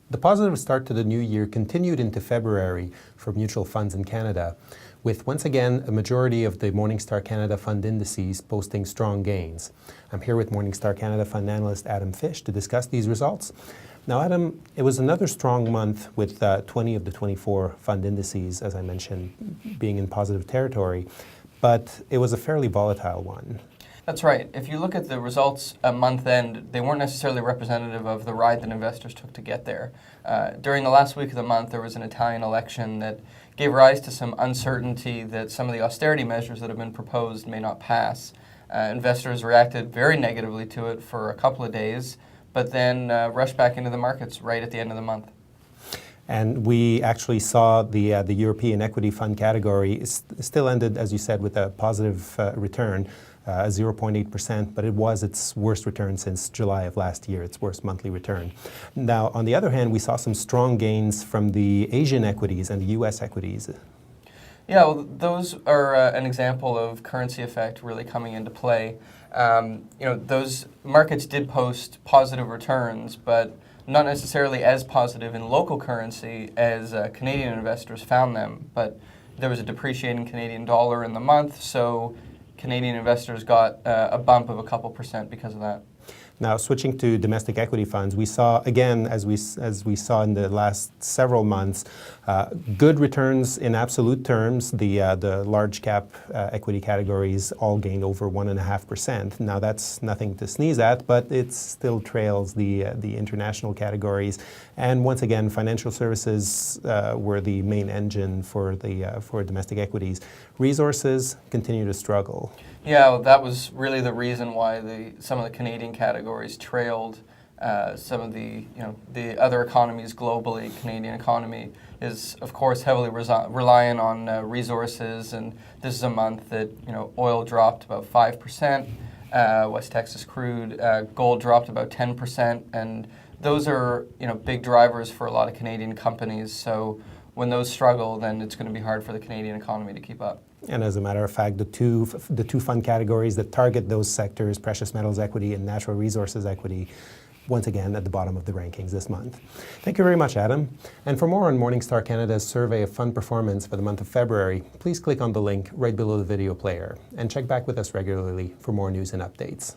The positive start to the new year continued into February for mutual funds in Canada, with once again a majority of the Morningstar Canada fund indices posting strong gains. I'm here with Morningstar Canada fund analyst Adam Fish to discuss these results. Now Adam, it was another strong month with 20 of the 24 fund indices, as I mentioned, being in positive territory, but it was a fairly volatile one. That's right. If you look at the results at month end, they weren't necessarily representative of the ride that investors took to get there. During the last week of the month, there was an Italian election that gave rise to some uncertainty that some of the austerity measures that have been proposed may not pass. Investors reacted very negatively to it for a couple of days, but then rushed back into the markets right at the end of the month. And we actually saw the European equity fund category still ended, as you said, with a positive return, 0.8%, but it was its worst return since July of last year, its worst monthly return. Now, on the other hand, we saw some strong gains from the Asian equities and the US equities. Yeah, well, those are an example of currency effect really coming into play. Those markets did post positive returns, but not necessarily as positive in local currency as Canadian investors found them. But there was a depreciating Canadian dollar in the month, so Canadian investors got a bump of a couple percent because of that. Now, switching to domestic equity funds, we saw, again, as we saw in the last several months, good returns in absolute terms. The large cap equity categories all gained over 1.5%. Now, that's nothing to sneeze at, but it still trails the international categories. And once again, financial services were the main engine for domestic equities. Resources continue to struggle. Yeah, well, that was really the reason why some of the Canadian categories trailed some of the other economies globally. Canadian economy is, of course, heavily reliant on resources, and this is a month that oil dropped about 5%, West Texas crude, gold dropped about 10%, and those are big drivers for a lot of Canadian companies. So when those struggle, then it's going to be hard for the Canadian economy to keep up. And as a matter of fact, the two fund categories that target those sectors, precious metals equity and natural resources equity, once again at the bottom of the rankings this month. Thank you very much, Adam. And for more on Morningstar Canada's survey of fund performance for the month of February, please click on the link right below the video player and check back with us regularly for more news and updates.